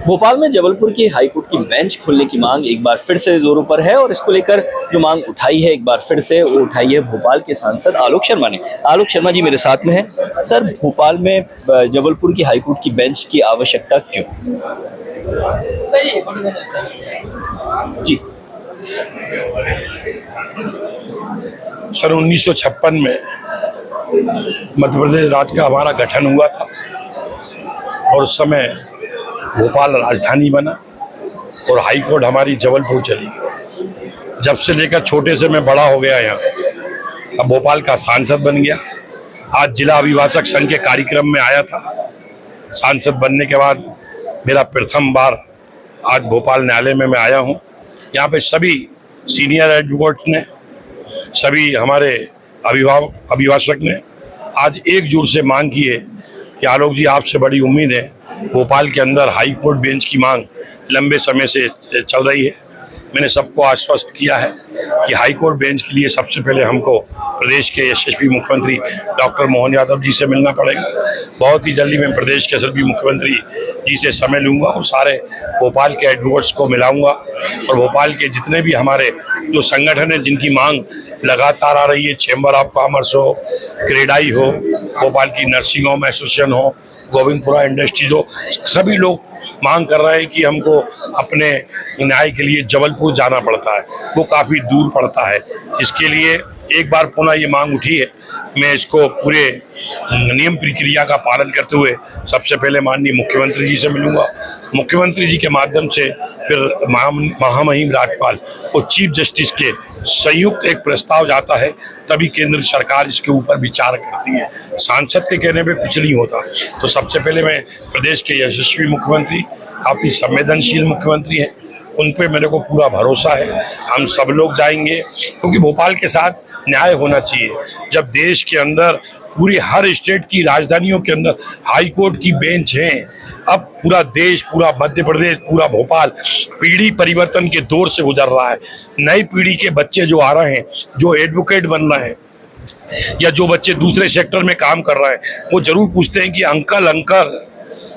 भोपाल में जबलपुर की हाईकोर्ट की बेंच खोलने की मांग एक बार फिर से जोरों पर है और इसको लेकर जो मांग उठाई है एक बार फिर से वो उठाई है भोपाल के सांसद आलोक शर्मा ने। आलोक शर्मा जी मेरे साथ में है। सर, भोपाल में जबलपुर की हाईकोर्ट की बेंच की आवश्यकता क्यों? जी सन 1956 में मध्य प्रदेश राज्य का हमारा गठन हुआ था और उस समय भोपाल राजधानी बना और हाई कोर्ट हमारी जबलपुर चली गई। जब से लेकर छोटे से मैं बड़ा हो गया यहाँ, अब भोपाल का सांसद बन गया। आज जिला अभिभाषक संघ के कार्यक्रम में आया था। सांसद बनने के बाद मेरा प्रथम बार आज भोपाल न्यायालय में मैं आया हूँ। यहाँ पे सभी सीनियर एडवोकेट ने, सभी हमारे अभिभाषक ने आज एकजुट से मांग की है कि आलोक जी, आपसे बड़ी उम्मीद है। भोपाल के अंदर हाई कोर्ट बेंच की मांग लंबे समय से चल रही है। मैंने सबको आश्वस्त किया है कि हाई कोर्ट बेंच के लिए सबसे पहले हमको प्रदेश के यशस्वी मुख्यमंत्री डॉक्टर मोहन यादव जी से मिलना पड़ेगा। बहुत ही जल्दी मैं प्रदेश के यशस्वी मुख्यमंत्री जी से समय लूंगा और सारे भोपाल के एडवोकेट्स को मिलाऊंगा और भोपाल के जितने भी हमारे जो संगठन हैं जिनकी मांग लगातार आ रही है, चैम्बर ऑफ कॉमर्स हो, क्रेडाई हो, भोपाल की नर्सिंग होम एसोसिएशन हो, गोविंदपुरा इंडस्ट्रीज हो, सभी लोग मांग कर रहे हैं कि हमको अपने न्याय के लिए जबलपुर जाना पड़ता है, वो काफ़ी दूर पड़ता है। इसके लिए एक बार पुनः ये मांग उठी है। मैं इसको पूरे नियम प्रक्रिया का पालन करते हुए सबसे पहले माननीय मुख्यमंत्री जी से मिलूंगा। मुख्यमंत्री जी के माध्यम से फिर महामहिम राज्यपाल और चीफ जस्टिस के संयुक्त एक प्रस्ताव जाता है, तभी केंद्र सरकार इसके ऊपर विचार करती है। सांसद के कहने पे कुछ नहीं होता। तो सबसे पहले मैं प्रदेश के यशस्वी मुख्यमंत्री, काफ़ी संवेदनशील मुख्यमंत्री हैं, उन पे मेरे को पूरा भरोसा है। हम सब लोग जाएंगे क्योंकि भोपाल के साथ न्याय होना चाहिए। जब देश के अंदर पूरी हर स्टेट की राजधानियों के अंदर हाई कोर्ट की बेंच हैं, अब पूरा देश, पूरा मध्य प्रदेश, पूरा भोपाल पीढ़ी परिवर्तन के दौर से गुजर रहा है। नई पीढ़ी के बच्चे जो आ रहे हैं, जो एडवोकेट बन रहे हैं या जो बच्चे दूसरे सेक्टर में काम कर रहे हैं, वो जरूर पूछते हैं कि अंकल,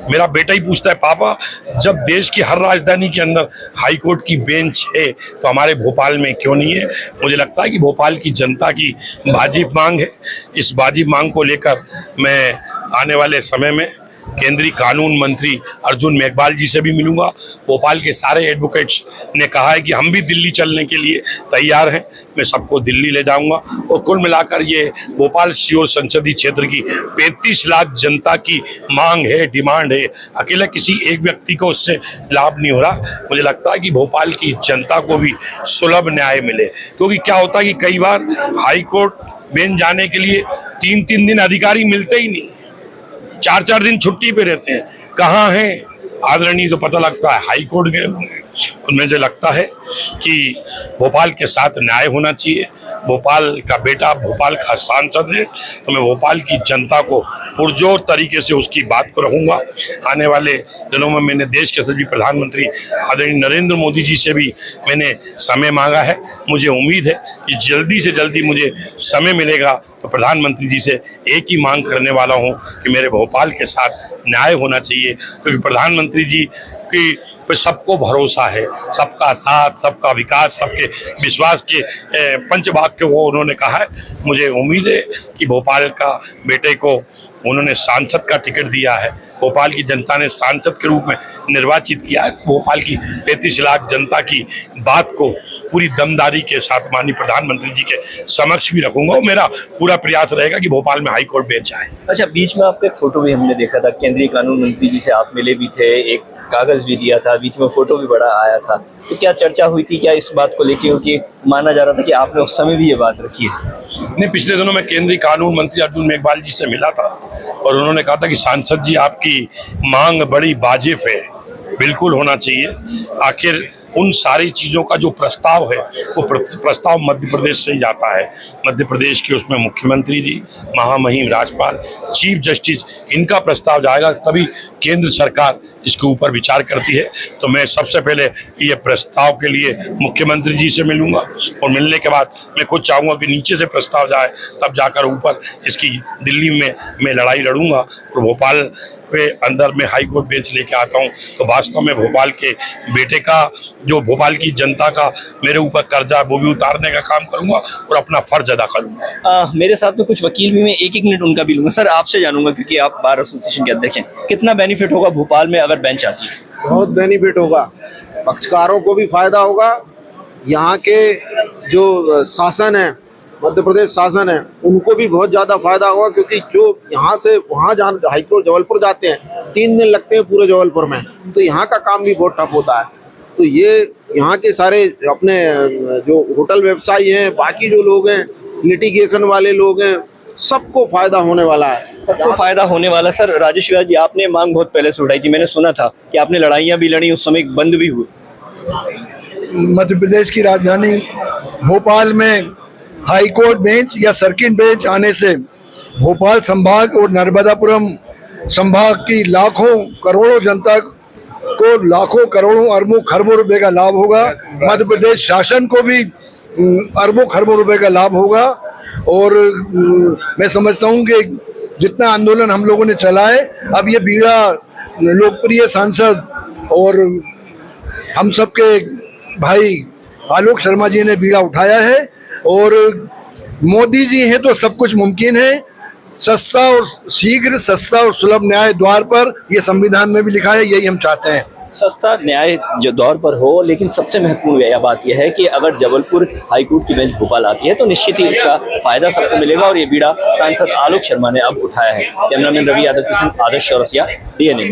मेरा बेटा ही पूछता है, पापा जब देश की हर राजधानी के अंदर हाई कोर्ट की बेंच है तो हमारे भोपाल में क्यों नहीं है? मुझे लगता है कि भोपाल की जनता की वाजिब मांग है। इस वाजिब मांग को लेकर मैं आने वाले समय में केंद्रीय कानून मंत्री अर्जुन मेघवाल जी से भी मिलूंगा। भोपाल के सारे एडवोकेट्स ने कहा है कि हम भी दिल्ली चलने के लिए तैयार हैं। मैं सबको दिल्ली ले जाऊंगा और कुल मिलाकर ये भोपाल सीहोर संसदीय क्षेत्र की 35 लाख जनता की मांग है, डिमांड है। अकेला किसी एक व्यक्ति को उससे लाभ नहीं हो रहा। मुझे लगता है कि भोपाल की जनता को भी सुलभ न्याय मिले, क्योंकि क्या होता है कि कई बार हाई कोर्ट बेंच जाने के लिए 3-3 दिन अधिकारी मिलते ही नहीं, 4-4 दिन छुट्टी पे रहते हैं। कहाँ हैं आदरणीय, तो पता लगता है हाई कोर्ट गए होंगे। और मुझे लगता है कि भोपाल के साथ न्याय होना चाहिए। भोपाल का बेटा भोपाल का सांसद है, तो मैं भोपाल की जनता को पुरजोर तरीके से उसकी बात को रखूंगा। आने वाले दिनों में मैंने देश के सभी प्रधानमंत्री आदरणीय नरेंद्र मोदी जी से भी मैंने समय मांगा है। मुझे उम्मीद है कि जल्दी से जल्दी मुझे समय मिलेगा तो प्रधानमंत्री जी से एक ही मांग करने वाला हूं कि मेरे भोपाल के साथ न्याय होना चाहिए, क्योंकि प्रधानमंत्री जी की पे सबको भरोसा है, सबका साथ, सबका विकास, सबके विश्वास के पंचवाक्य वो उन्होंने कहा है। मुझे उम्मीद है कि भोपाल का बेटे को उन्होंने सांसद का टिकट दिया है, भोपाल की जनता ने सांसद के रूप में निर्वाचित किया है। भोपाल की 35 लाख जनता की बात को पूरी दमदारी के साथ माननीय प्रधानमंत्री जी के समक्ष भी रखूंगा और मेरा पूरा प्रयास रहेगा कि भोपाल में हाई कोर्ट बेंच आए। अच्छा, बीच में आपका एक फोटो भी हमने देखा था, केंद्रीय कानून मंत्री जी से आप मिले भी थे, एक कागज भी दिया था, बीच में फोटो भी बड़ा आया था, तो क्या चर्चा हुई थी क्या इस बात को लेकर? क्योंकि माना जा रहा था कि आपने उस समय भी ये बात रखी है। नहीं, पिछले दिनों में केंद्रीय कानून मंत्री अर्जुन मेघवाल जी से मिला था और उन्होंने कहा था कि सांसद जी आपकी मांग बड़ी वाजिब है, बिल्कुल होना चाहिए। आखिर उन सारी चीज़ों का जो प्रस्ताव है वो प्रस्ताव मध्य प्रदेश से ही जाता है। मध्य प्रदेश के उसमें मुख्यमंत्री जी, महामहिम राज्यपाल, चीफ जस्टिस, इनका प्रस्ताव जाएगा, तभी केंद्र सरकार इसके ऊपर विचार करती है। तो मैं सबसे पहले ये प्रस्ताव के लिए मुख्यमंत्री जी से मिलूंगा और मिलने के बाद मैं खुद चाहूँगा कि नीचे से प्रस्ताव जाए, तब जाकर ऊपर इसकी दिल्ली में मैं लड़ाई लड़ूंगा। और भोपाल के अंदर मैं हाई कोर्ट बेंच लेके आता हूँ तो वास्तव में भोपाल के बेटे का, जो भोपाल की जनता का मेरे ऊपर कर्जा, वो भी उतारने का काम करूंगा और अपना फर्ज अदा करूंगा। मेरे साथ में कुछ वकील भी, मैं एक मिनट उनका भी लूंगा। सर, आपसे जानूंगा, क्योंकि आप बार एसोसिएशन के अध्यक्ष हैं, कितना बेनिफिट होगा भोपाल में अगर बेंच आती है? बहुत बेनिफिट होगा, पक्षकारों को भी फायदा होगा, यहाँ के जो शासन है, मध्य प्रदेश शासन है, उनको भी बहुत ज़्यादा फायदा होगा, क्योंकि जो यहाँ से वहाँ जाना, हाईकोर्ट जबलपुर जाते हैं 3 दिन लगते हैं पूरे जबलपुर में, तो यहाँ का काम भी बहुत ठप होता है। तो ये यहाँ के सारे अपने जो होटल व्यवसायी हैं, बाकी जो लोग हैं, लिटिगेशन वाले लोग हैं, सबको फायदा होने वाला है। सबको फायदा होने वाला। सर, राजेश विराज जी, आपने मांग बहुत पहले से उठाई थी, मैंने सुना था कि आपने लड़ाइयाँ भी लड़ी, उस समय बंद भी हुए। मध्य प्रदेश की राजधानी भोपाल में हाई कोर्ट बेंच या सर्किट बेंच आने से भोपाल संभाग और नर्मदापुरम संभाग की लाखों करोड़ों जनता को लाखों करोड़ों अरबों खरबों रुपए का लाभ होगा। मध्य प्रदेश शासन को भी अरबों खरबों रुपए का लाभ होगा। और मैं समझता हूँ कि जितना आंदोलन हम लोगों ने चलाए, अब ये बीड़ा लोकप्रिय सांसद और हम सबके भाई आलोक शर्मा जी ने बीड़ा उठाया है, और मोदी जी हैं तो सब कुछ मुमकिन है। सस्ता और शीघ्र, सस्ता और सुलभ न्याय द्वार पर, ये संविधान में भी लिखा है, यही हम चाहते हैं। सस्ता न्याय जो दौर पर हो, लेकिन सबसे महत्वपूर्ण यह बात यह है कि अगर जबलपुर हाईकोर्ट की बेंच भोपाल आती है तो निश्चित ही इसका फायदा सबको मिलेगा, और ये बीड़ा सांसद आलोक शर्मा ने अब उठाया है। कैमरामैन रवि यादव के संग आदर्श चौरसिया, डीएनए।